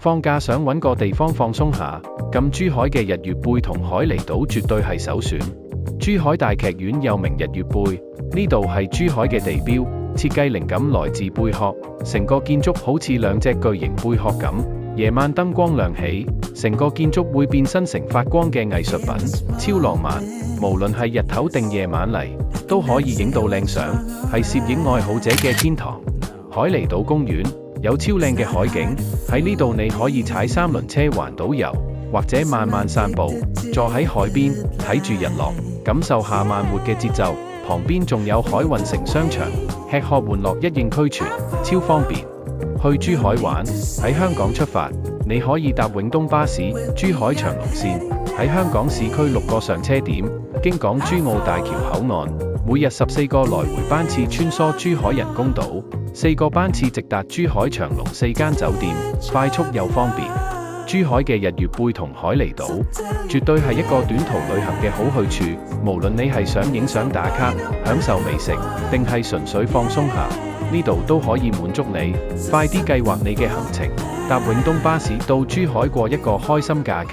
放假想搵個地方放鬆下，咁珠海嘅日月貝同海離島絕對係首選。珠海大劇院又名日月貝，呢度係珠海嘅地標，設計靈感來自貝殼，成個建築好似兩隻巨型貝殼咁。夜晚燈光亮起，成個建築會變身成發光嘅藝術品，超浪漫。無論係日頭定夜晚嚟，都可以影到靚相，係攝影愛好者嘅天堂。海離島公園有超靚嘅海景，喺呢度你可以踩三輪車環島遊，或者慢慢散步，坐喺海邊睇住日落，感受下慢活嘅節奏。旁邊仲有海運城商場，吃喝玩樂一應俱全，超方便。去珠海玩，喺香港出發，你可以搭永東巴士珠海長龍線，喺香港市區6個上車點，經港珠澳大橋口岸，每日14個來回班次穿梭珠海人工島，4個班次直達珠海長龍4間酒店，快速又方便。珠海嘅日月貝同海離島，絕對係一個短途旅行嘅好去處。無論你係想影相打卡、享受美食，定係純粹放鬆下，呢度都可以滿足你。快啲計劃你嘅行程，搭永東巴士到珠海過一個開心假期。